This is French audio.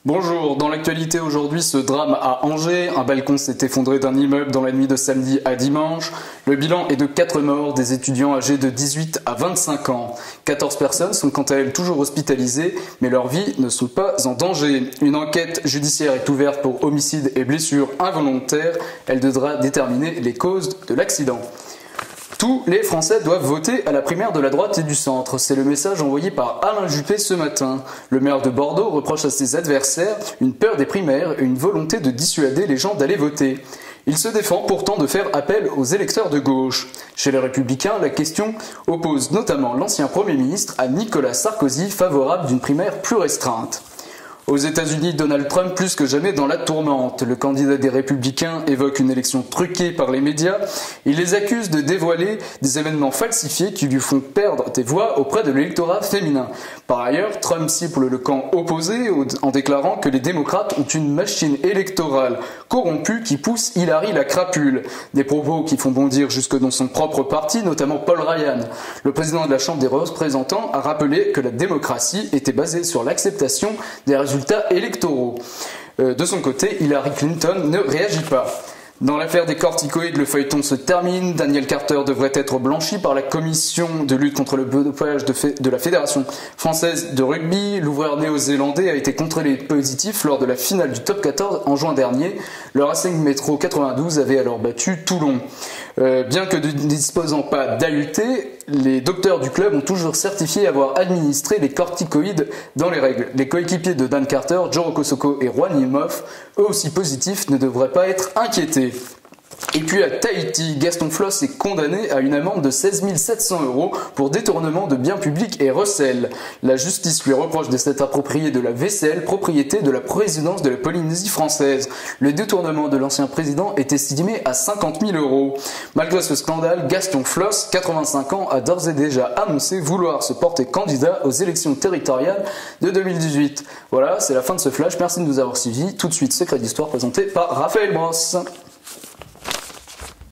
Bonjour, dans l'actualité aujourd'hui, ce drame à Angers, un balcon s'est effondré d'un immeuble dans la nuit de samedi à dimanche. Le bilan est de 4 morts, des étudiants âgés de 18 à 25 ans. 14 personnes sont quant à elles toujours hospitalisées, mais leurs vies ne sont pas en danger. Une enquête judiciaire est ouverte pour homicide et blessures involontaires. Elle devra déterminer les causes de l'accident. Tous les Français doivent voter à la primaire de la droite et du centre. C'est le message envoyé par Alain Juppé ce matin. Le maire de Bordeaux reproche à ses adversaires une peur des primaires et une volonté de dissuader les gens d'aller voter. Il se défend pourtant de faire appel aux électeurs de gauche. Chez les Républicains, la question oppose notamment l'ancien Premier ministre à Nicolas Sarkozy, favorable d'une primaire plus restreinte. Aux États-Unis, Donald Trump plus que jamais dans la tourmente. Le candidat des Républicains évoque une élection truquée par les médias. Il les accuse de dévoiler des événements falsifiés qui lui font perdre des voix auprès de l'électorat féminin. Par ailleurs, Trump cible le camp opposé en déclarant que les démocrates ont une machine électorale corrompue qui pousse Hillary la crapule. Des propos qui font bondir jusque dans son propre parti, notamment Paul Ryan. Le président de la Chambre des représentants a rappelé que la démocratie était basée sur l'acceptation des résultats électoraux. De son côté, Hillary Clinton ne réagit pas. Dans l'affaire des corticoïdes, le feuilleton se termine. Daniel Carter devrait être blanchi par la commission de lutte contre le dopage de la Fédération française de rugby. L'ouvreur néo-zélandais a été contrôlé positif lors de la finale du top 14 en juin dernier. Le Racing Métro 92 avait alors battu Toulon. Bien que ne disposant pas d'AUT, les docteurs du club ont toujours certifié avoir administré les corticoïdes dans les règles. Les coéquipiers de Dan Carter, Joe Rokosoko et Juan Yimhoff, eux aussi positifs, ne devraient pas être inquiétés. Et puis à Tahiti, Gaston Floss est condamné à une amende de 16 700 € pour détournement de biens publics et recel. La justice lui reproche de s'être approprié de la vaisselle, propriété de la présidence de la Polynésie française. Le détournement de l'ancien président est estimé à 50 000 €. Malgré ce scandale, Gaston Floss, 85 ans, a d'ores et déjà annoncé vouloir se porter candidat aux élections territoriales de 2018. Voilà, c'est la fin de ce flash. Merci de nous avoir suivis. Tout de suite, Secret d'Histoire présenté par Raphaël Brosse.